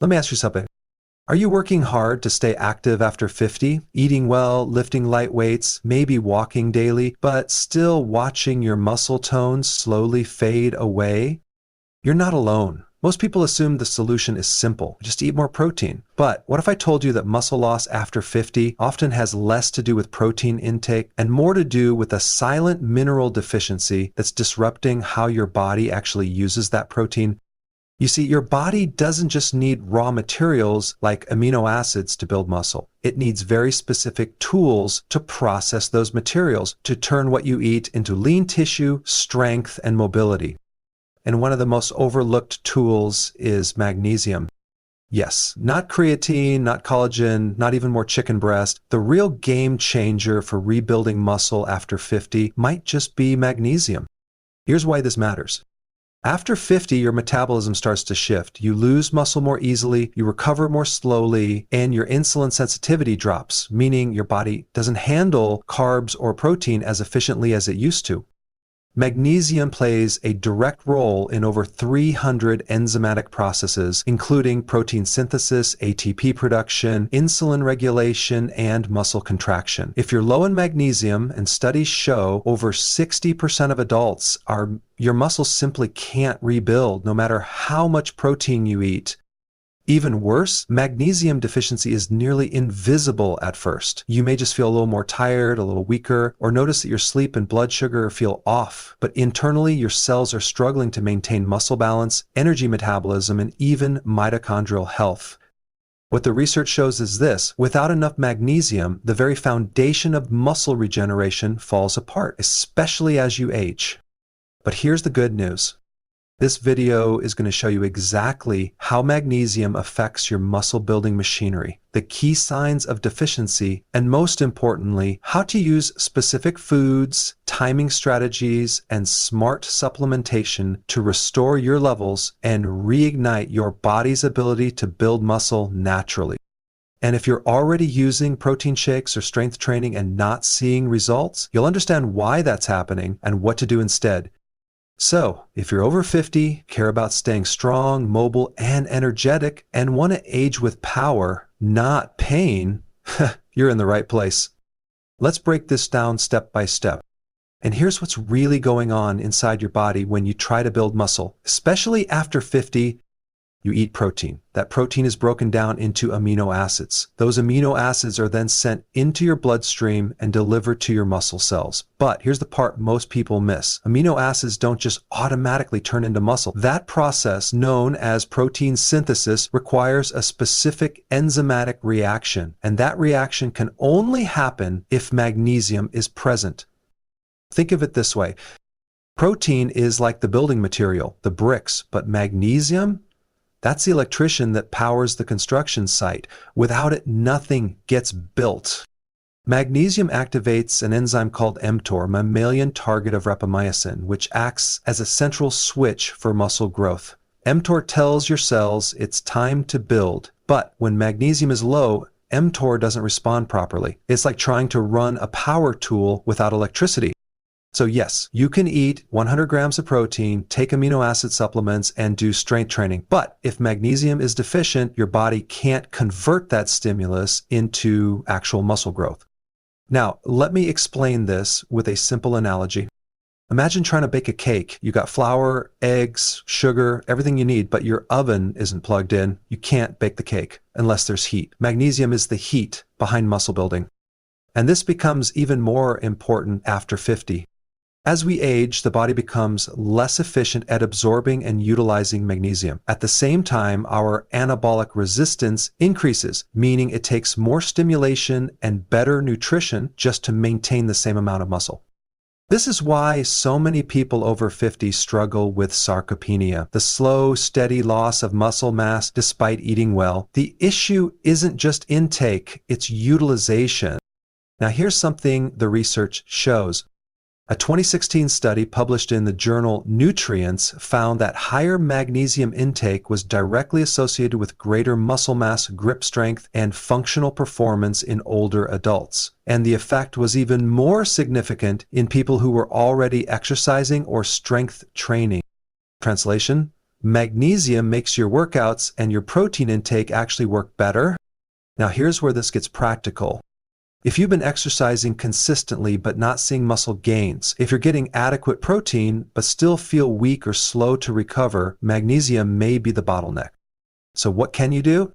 Let me ask you something. Are you working hard to stay active after 50, eating well, lifting light weights, maybe walking daily, but still watching your muscle tones slowly fade away? You're not alone. Most people assume the solution is simple, just eat more protein. But what if I told you that muscle loss after 50 often has less to do with protein intake and more to do with a silent mineral deficiency that's disrupting how your body actually uses that protein? You see, your body doesn't just need raw materials like amino acids to build muscle. It needs very specific tools to process those materials, to turn what you eat into lean tissue, strength, and mobility. And one of the most overlooked tools is magnesium. Yes, not creatine, not collagen, not even more chicken breast. The real game changer for rebuilding muscle after 50 might just be magnesium. Here's why this matters. After 50, your metabolism starts to shift. You lose muscle more easily, you recover more slowly, and your insulin sensitivity drops, meaning your body doesn't handle carbs or protein as efficiently as it used to. Magnesium plays a direct role in over 300 enzymatic processes, including protein synthesis, ATP production, insulin regulation, and muscle contraction. If you're low in magnesium, and studies show over 60% of adults your muscles simply can't rebuild no matter how much protein you eat. Even worse, magnesium deficiency is nearly invisible at first. You may just feel a little more tired, a little weaker, or notice that your sleep and blood sugar feel off. But internally, your cells are struggling to maintain muscle balance, energy metabolism, and even mitochondrial health. What the research shows is this: without enough magnesium, the very foundation of muscle regeneration falls apart, especially as you age. But here's the good news. This video is going to show you exactly how magnesium affects your muscle building machinery, the key signs of deficiency, and most importantly, how to use specific foods, timing strategies, and smart supplementation to restore your levels and reignite your body's ability to build muscle naturally. And if you're already using protein shakes or strength training and not seeing results, you'll understand why that's happening and what to do instead. So, if you're over 50, care about staying strong, mobile, and energetic, and want to age with power, not pain, you're in the right place. Let's break this down step by step. And here's what's really going on inside your body when you try to build muscle. Especially after 50, you eat protein. That protein is broken down into amino acids. Those amino acids are then sent into your bloodstream and delivered to your muscle cells. But here's the part most people miss. Amino acids don't just automatically turn into muscle. That process, known as protein synthesis, requires a specific enzymatic reaction. And that reaction can only happen if magnesium is present. Think of it this way. Protein is like the building material, the bricks, but magnesium, that's the electrician that powers the construction site. Without it, nothing gets built. Magnesium activates an enzyme called mTOR, mammalian target of rapamycin, which acts as a central switch for muscle growth. mTOR tells your cells it's time to build, but when magnesium is low, mTOR doesn't respond properly. It's like trying to run a power tool without electricity. So yes, you can eat 100 grams of protein, take amino acid supplements, and do strength training. But if magnesium is deficient, your body can't convert that stimulus into actual muscle growth. Now, let me explain this with a simple analogy. Imagine trying to bake a cake. You got flour, eggs, sugar, everything you need, but your oven isn't plugged in. You can't bake the cake unless there's heat. Magnesium is the heat behind muscle building. And this becomes even more important after 50. As we age, the body becomes less efficient at absorbing and utilizing magnesium. At the same time, our anabolic resistance increases, meaning it takes more stimulation and better nutrition just to maintain the same amount of muscle. This is why so many people over 50 struggle with sarcopenia, the slow, steady loss of muscle mass despite eating well. The issue isn't just intake, it's utilization. Now here's something the research shows. A 2016 study published in the journal Nutrients found that higher magnesium intake was directly associated with greater muscle mass, grip strength, and functional performance in older adults. And the effect was even more significant in people who were already exercising or strength training. Translation: Magnesium makes your workouts and your protein intake actually work better. Now here's where this gets practical. If you've been exercising consistently but not seeing muscle gains, if you're getting adequate protein but still feel weak or slow to recover, magnesium may be the bottleneck. So what can you do?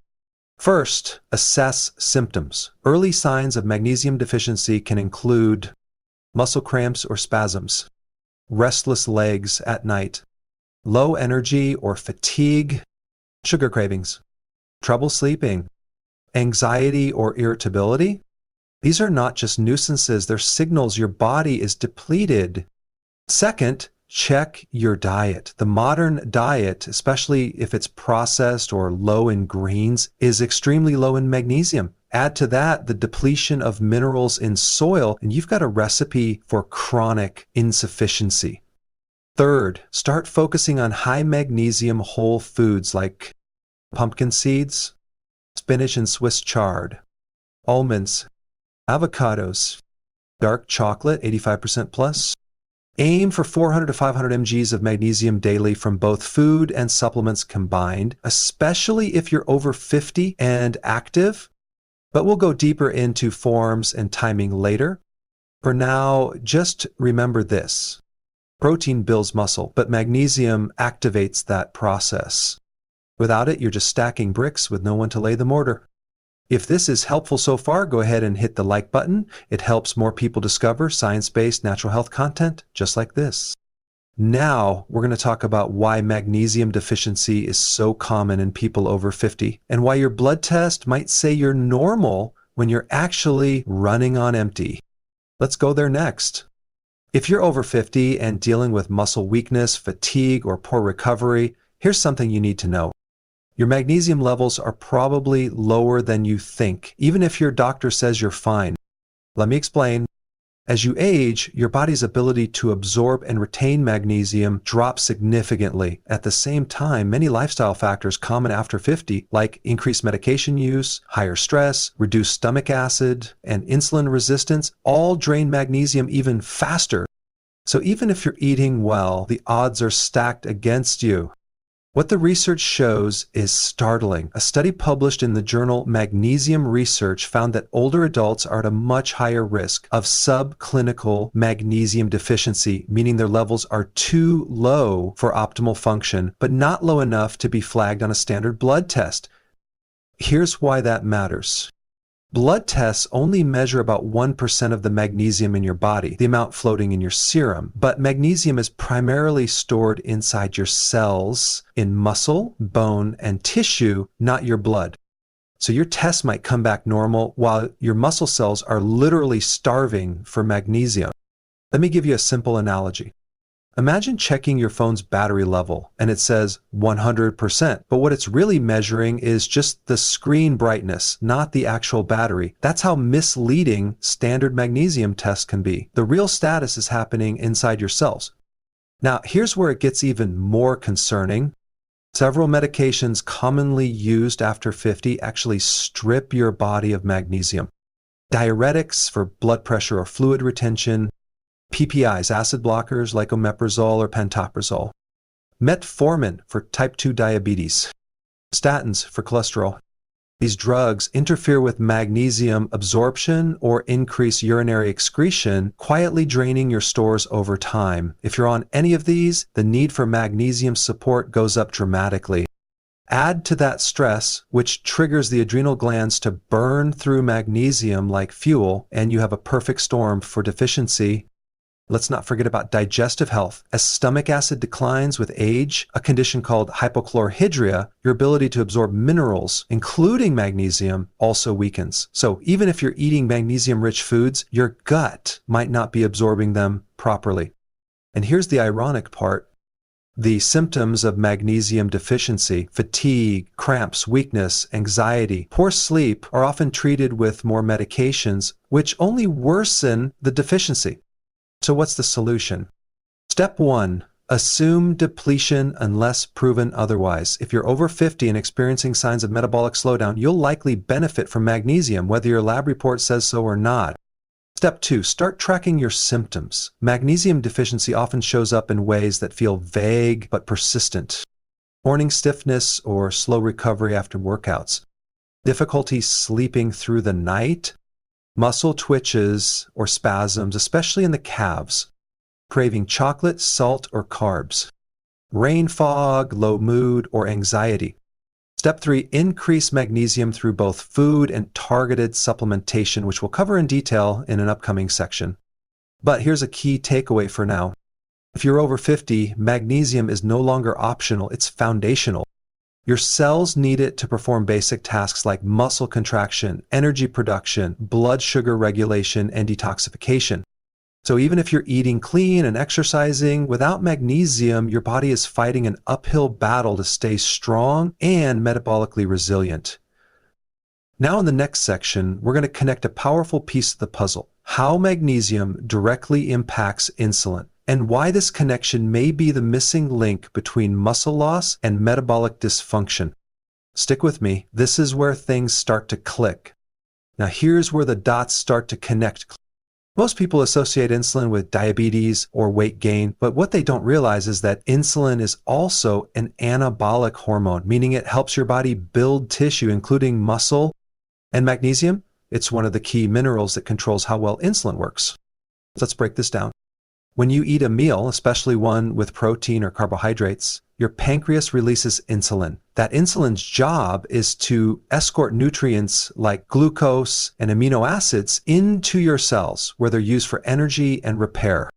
First, assess symptoms. Early signs of magnesium deficiency can include muscle cramps or spasms, restless legs at night, low energy or fatigue, sugar cravings, trouble sleeping, anxiety or irritability. These are not just nuisances, they're signals your body is depleted. Second, check your diet. The modern diet, especially if it's processed or low in greens, is extremely low in magnesium. Add to that the depletion of minerals in soil, and you've got a recipe for chronic insufficiency. Third, start focusing on high magnesium whole foods like pumpkin seeds, spinach and Swiss chard, almonds, avocados, dark chocolate, 85% plus. Aim for 400 to 500 mgs of magnesium daily from both food and supplements combined, especially if you're over 50 and active. But we'll go deeper into forms and timing later. For now, just remember this. Protein builds muscle, but magnesium activates that process. Without it, you're just stacking bricks with no one to lay the mortar. If this is helpful so far, go ahead and hit the like button. It helps more people discover science-based natural health content just like this. Now, we're going to talk about why magnesium deficiency is so common in people over 50 and why your blood test might say you're normal when you're actually running on empty. Let's go there next. If you're over 50 and dealing with muscle weakness, fatigue, or poor recovery, here's something you need to know. Your magnesium levels are probably lower than you think, even if your doctor says you're fine. Let me explain. As you age, your body's ability to absorb and retain magnesium drops significantly. At the same time, many lifestyle factors common after 50, like increased medication use, higher stress, reduced stomach acid, and insulin resistance, all drain magnesium even faster. So even if you're eating well, the odds are stacked against you. What the research shows is startling. A study published in the journal Magnesium Research found that older adults are at a much higher risk of subclinical magnesium deficiency, meaning their levels are too low for optimal function, but not low enough to be flagged on a standard blood test. Here's why that matters. Blood tests only measure about 1% of the magnesium in your body, the amount floating in your serum. But magnesium is primarily stored inside your cells, in muscle, bone, and tissue, not your blood. So your test might come back normal while your muscle cells are literally starving for magnesium. Let me give you a simple analogy. Imagine checking your phone's battery level and it says 100%, but what it's really measuring is just the screen brightness, not the actual battery. That's how misleading standard magnesium tests can be. The real status is happening inside your cells. Now, here's where it gets even more concerning. Several medications commonly used after 50 actually strip your body of magnesium. Diuretics for blood pressure or fluid retention, PPIs, acid blockers like omeprazole or pantoprazole, metformin for type 2 diabetes, statins for cholesterol. These drugs interfere with magnesium absorption or increase urinary excretion, quietly draining your stores over time. If you're on any of these, the need for magnesium support goes up dramatically. Add to that stress, which triggers the adrenal glands to burn through magnesium like fuel, and you have a perfect storm for deficiency. Let's not forget about digestive health. As stomach acid declines with age, a condition called hypochlorhydria, your ability to absorb minerals, including magnesium, also weakens. So even if you're eating magnesium-rich foods, your gut might not be absorbing them properly. And here's the ironic part. The symptoms of magnesium deficiency, fatigue, cramps, weakness, anxiety, poor sleep, are often treated with more medications, which only worsen the deficiency. So what's the solution? Step 1, assume depletion unless proven otherwise. If you're over 50 and experiencing signs of metabolic slowdown, you'll likely benefit from magnesium, whether your lab report says so or not. Step 2, start tracking your symptoms. Magnesium deficiency often shows up in ways that feel vague but persistent. morning stiffness or slow recovery after workouts, difficulty sleeping through the night, muscle twitches or spasms, especially in the calves, craving chocolate, salt, or carbs, brain fog, low mood, or anxiety. Step 3, increase magnesium through both food and targeted supplementation, which we'll cover in detail in an upcoming section. But here's a key takeaway for now. If you're over 50, magnesium is no longer optional, it's foundational. Your cells need it to perform basic tasks like muscle contraction, energy production, blood sugar regulation, and detoxification. So even if you're eating clean and exercising, without magnesium, your body is fighting an uphill battle to stay strong and metabolically resilient. Now in the next section, we're going to connect a powerful piece of the puzzle: how magnesium directly impacts insulin, and why this connection may be the missing link between muscle loss and metabolic dysfunction. Stick with me, this is where things start to click. Now here's where the dots start to connect. Most people associate insulin with diabetes or weight gain, but what they don't realize is that insulin is also an anabolic hormone, meaning it helps your body build tissue, including muscle. And magnesium, it's one of the key minerals that controls how well insulin works. Let's break this down. When you eat a meal, especially one with protein or carbohydrates, your pancreas releases insulin. That insulin's job is to escort nutrients like glucose and amino acids into your cells, where they're used for energy and repair.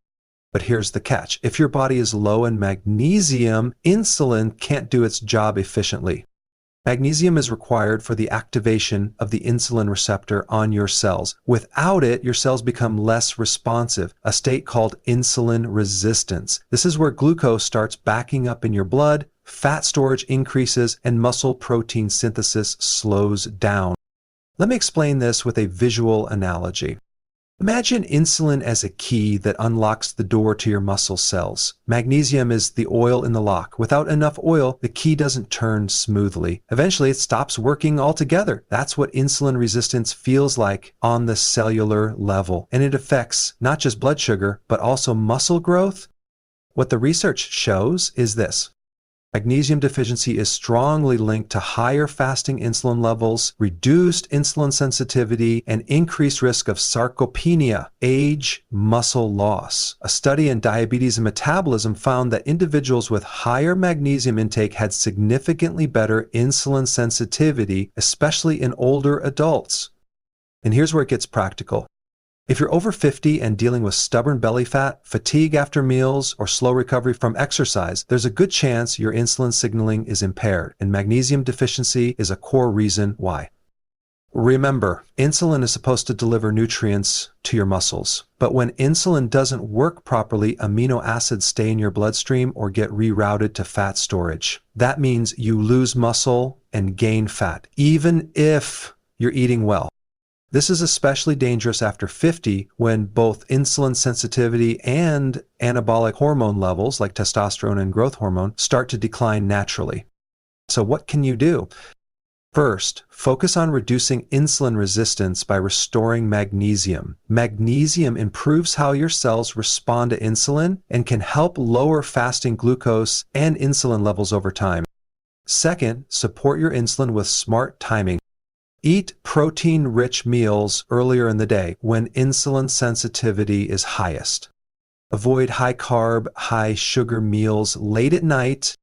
But here's the catch. If your body is low in magnesium, insulin can't do its job efficiently. Magnesium is required for the activation of the insulin receptor on your cells. Without it, your cells become less responsive, a state called insulin resistance. This is where glucose starts backing up in your blood, fat storage increases, and muscle protein synthesis slows down. Let me explain this with a visual analogy. Imagine insulin as a key that unlocks the door to your muscle cells. Magnesium is the oil in the lock. Without enough oil, the key doesn't turn smoothly. Eventually, it stops working altogether. That's what insulin resistance feels like on the cellular level. And it affects not just blood sugar, but also muscle growth. What the research shows is this: magnesium deficiency is strongly linked to higher fasting insulin levels, reduced insulin sensitivity, and increased risk of sarcopenia, age, muscle loss. A study in diabetes and metabolism found that individuals with higher magnesium intake had significantly better insulin sensitivity, especially in older adults. And here's where it gets practical. If you're over 50 and dealing with stubborn belly fat, fatigue after meals, or slow recovery from exercise, there's a good chance your insulin signaling is impaired, and magnesium deficiency is a core reason why. Remember, insulin is supposed to deliver nutrients to your muscles, but when insulin doesn't work properly, amino acids stay in your bloodstream or get rerouted to fat storage. That means you lose muscle and gain fat, even if you're eating well. This is especially dangerous after 50, when both insulin sensitivity and anabolic hormone levels like testosterone and growth hormone start to decline naturally. So what can you do? First, focus on reducing insulin resistance by restoring magnesium. Magnesium improves how your cells respond to insulin and can help lower fasting glucose and insulin levels over time. Second, support your insulin with smart timing. Eat protein-rich meals earlier in the day when insulin sensitivity is highest. Avoid high-carb, high-sugar meals late at night.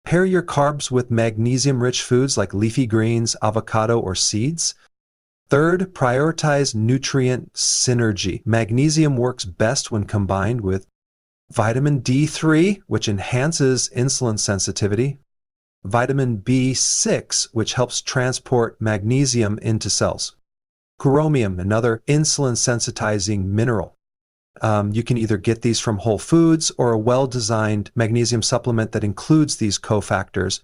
Pair your carbs with magnesium-rich foods like leafy greens, avocado, or seeds. Third, prioritize nutrient synergy. Magnesium works best when combined with vitamin D3, which enhances insulin sensitivity, vitamin B6, which helps transport magnesium into cells, chromium, another insulin-sensitizing mineral. You can either get these from Whole Foods or a well-designed magnesium supplement that includes these cofactors.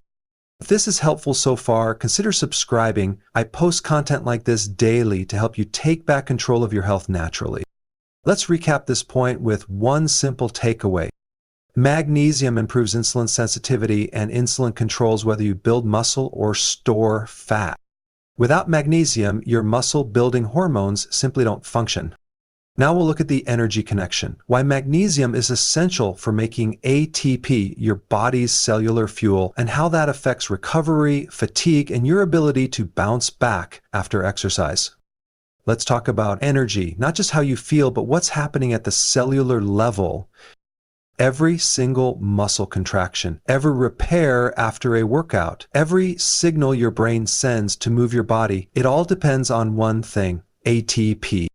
If this is helpful so far, consider subscribing. I post content like this daily to help you take back control of your health naturally. Let's recap this point with one simple takeaway. Magnesium improves insulin sensitivity, and insulin controls whether you build muscle or store fat. Without magnesium, your muscle-building hormones simply don't function. Now we'll look at the energy connection, why magnesium is essential for making ATP, your body's cellular fuel, and how that affects recovery, fatigue, and your ability to bounce back after exercise. Let's talk about energy, not just how you feel, but what's happening at the cellular level. Every single muscle contraction, every repair after a workout, every signal your brain sends to move your body, it all depends on one thing, ATP.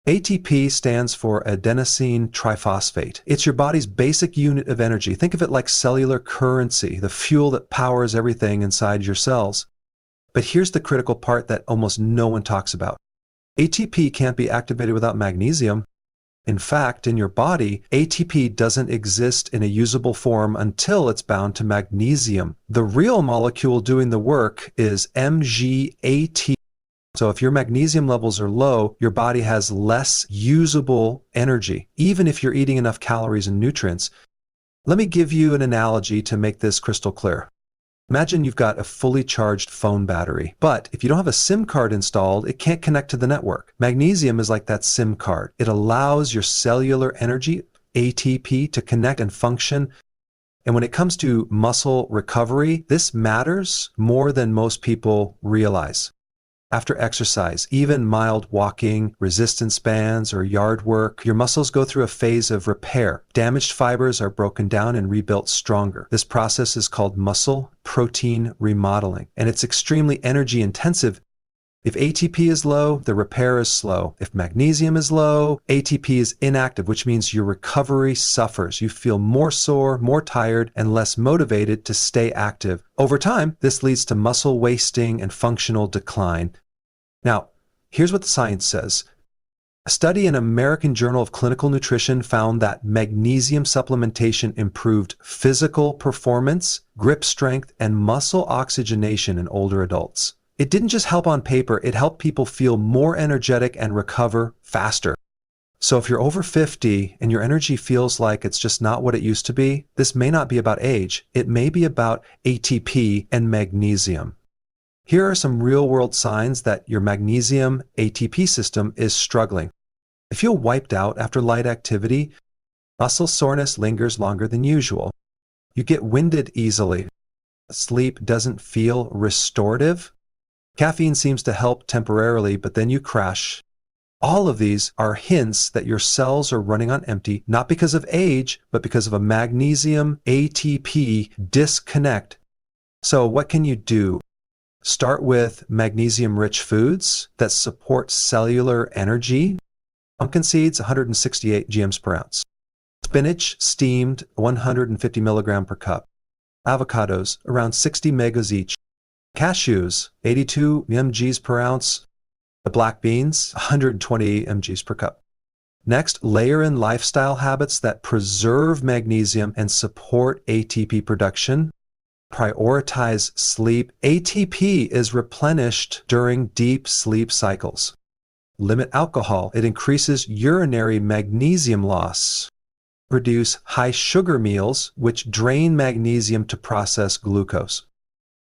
ATP stands for adenosine triphosphate. It's your body's basic unit of energy. Think of it like cellular currency, the fuel that powers everything inside your cells. But here's the critical part that almost no one talks about. ATP can't be activated without magnesium. In fact, in your body, ATP doesn't exist in a usable form until it's bound to magnesium. The real molecule doing the work is MgAT. So if your magnesium levels are low, your body has less usable energy, even if you're eating enough calories and nutrients. Let me give you an analogy to make this crystal clear. Imagine you've got a fully charged phone battery, but if you don't have a SIM card installed, it can't connect to the network. Magnesium is like that SIM card. It allows your cellular energy, ATP, to connect and function. And when it comes to muscle recovery, this matters more than most people realize. After exercise, even mild walking, resistance bands, or yard work, your muscles go through a phase of repair. Damaged fibers are broken down and rebuilt stronger. This process is called muscle protein remodeling, and it's extremely energy intensive. If ATP is low, the repair is slow. If magnesium is low, ATP is inactive, which means your recovery suffers. You feel more sore, more tired, and less motivated to stay active. Over time, this leads to muscle wasting and functional decline. Now, here's what the science says. A study in American Journal of Clinical Nutrition found that magnesium supplementation improved physical performance, grip strength, and muscle oxygenation in older adults. It didn't just help on paper, it helped people feel more energetic and recover faster. So if you're over 50 and your energy feels like it's just not what it used to be, this may not be about age. It may be about ATP and magnesium. Here are some real-world signs that your magnesium ATP system is struggling. If you feel wiped out after light activity, muscle soreness lingers longer than usual. You get winded easily. Sleep doesn't feel restorative. Caffeine seems to help temporarily, but then you crash. All of these are hints that your cells are running on empty, not because of age, but because of a magnesium ATP disconnect. So what can you do? Start with magnesium-rich foods that support cellular energy. Pumpkin seeds, 168 grams per ounce. Spinach, steamed, 150 milligram per cup. Avocados, around 60 megas each. Cashews, 82 mgs per ounce. The black beans, 120 mgs per cup. Next, layer in lifestyle habits that preserve magnesium and support ATP production. Prioritize sleep. ATP is replenished during deep sleep cycles. Limit alcohol. It increases urinary magnesium loss. Reduce high sugar meals, which drain magnesium to process glucose.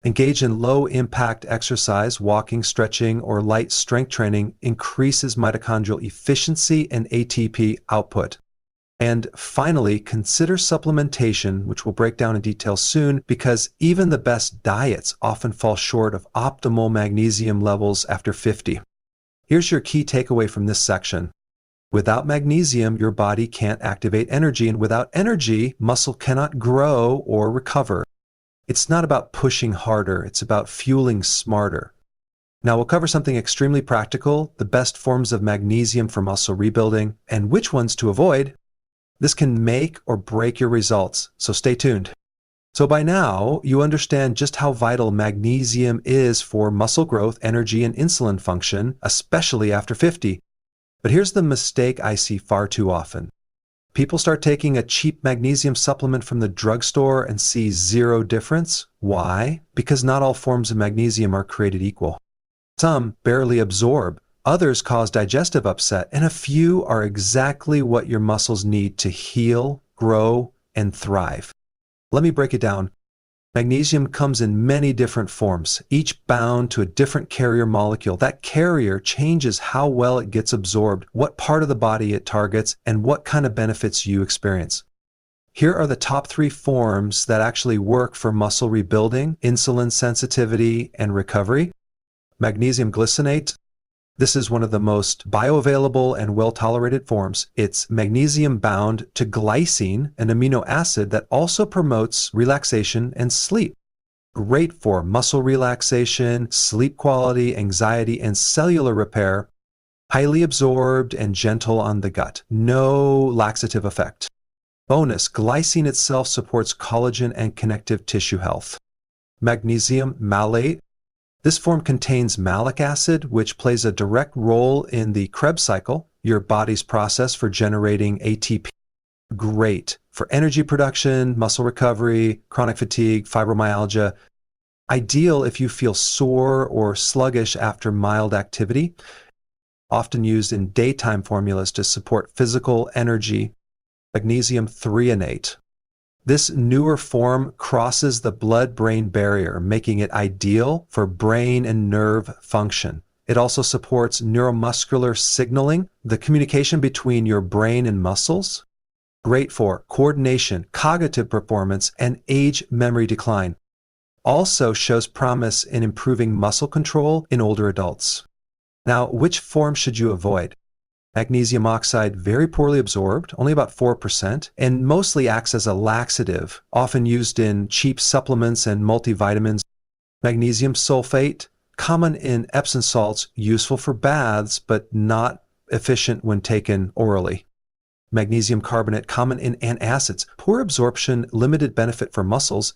Engage in low-impact exercise, walking, stretching, or light strength training increases mitochondrial efficiency and ATP output. And finally, consider supplementation, which we'll break down in detail soon, because even the best diets often fall short of optimal magnesium levels after 50. Here's your key takeaway from this section. Without magnesium, your body can't activate energy, and without energy, muscle cannot grow or recover. It's not about pushing harder, it's about fueling smarter. Now we'll cover something extremely practical, the best forms of magnesium for muscle rebuilding, and which ones to avoid. This can make or break your results, so stay tuned. So by now, you understand just how vital magnesium is for muscle growth, energy, and insulin function, especially after 50. But here's the mistake I see far too often. People start taking a cheap magnesium supplement from the drugstore and see zero difference. Why? Because not all forms of magnesium are created equal. Some barely absorb. Others cause digestive upset, and a few are exactly what your muscles need to heal, grow, and thrive. Let me break it down. Magnesium comes in many different forms, each bound to a different carrier molecule. That carrier changes how well it gets absorbed, what part of the body it targets, and what kind of benefits you experience. Here are the top 3 forms that actually work for muscle rebuilding, insulin sensitivity, and recovery. Magnesium glycinate. This is one of the most bioavailable and well-tolerated forms. It's magnesium bound to glycine, an amino acid that also promotes relaxation and sleep. Great for muscle relaxation, sleep quality, anxiety, and cellular repair. Highly absorbed and gentle on the gut. No laxative effect. Bonus, glycine itself supports collagen and connective tissue health. Magnesium malate. This form contains malic acid, which plays a direct role in the Krebs cycle, your body's process for generating ATP. Great for energy production, muscle recovery, chronic fatigue, fibromyalgia. Ideal if you feel sore or sluggish after mild activity. Often used in daytime formulas to support physical energy. Magnesium threonate. This newer form crosses the blood-brain barrier, making it ideal for brain and nerve function. It also supports neuromuscular signaling, the communication between your brain and muscles. Great for coordination, cognitive performance, and age memory decline. Also shows promise in improving muscle control in older adults. Now, which form should you avoid? Magnesium oxide, very poorly absorbed, only about 4%, and mostly acts as a laxative, often used in cheap supplements and multivitamins. Magnesium sulfate, common in Epsom salts, useful for baths, but not efficient when taken orally. Magnesium carbonate, common in antacids, poor absorption, limited benefit for muscles.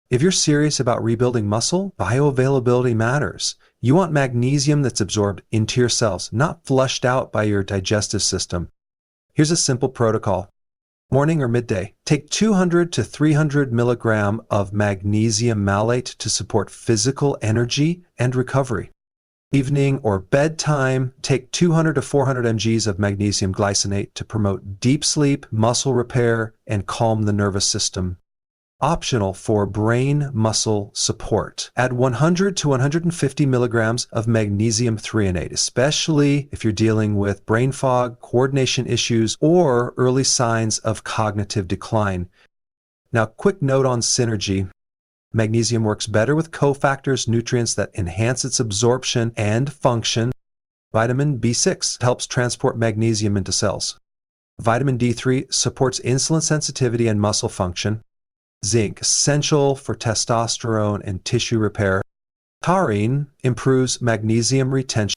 If you're serious about rebuilding muscle, bioavailability matters. You want magnesium that's absorbed into your cells, not flushed out by your digestive system. Here's a simple protocol. Morning or midday, take 200 to 300 milligram of magnesium malate to support physical energy and recovery. Evening or bedtime, take 200 to 400 mgs of magnesium glycinate to promote deep sleep, muscle repair, and calm the nervous system. Optional for brain muscle support. Add 100 to 150 milligrams of magnesium threonate, especially if you're dealing with brain fog, coordination issues, or early signs of cognitive decline. Now, quick note on synergy. Magnesium works better with cofactors, nutrients that enhance its absorption and function. Vitamin B6 helps transport magnesium into cells. Vitamin D3 supports insulin sensitivity and muscle function. Zinc, essential for testosterone and tissue repair. Taurine improves magnesium retention.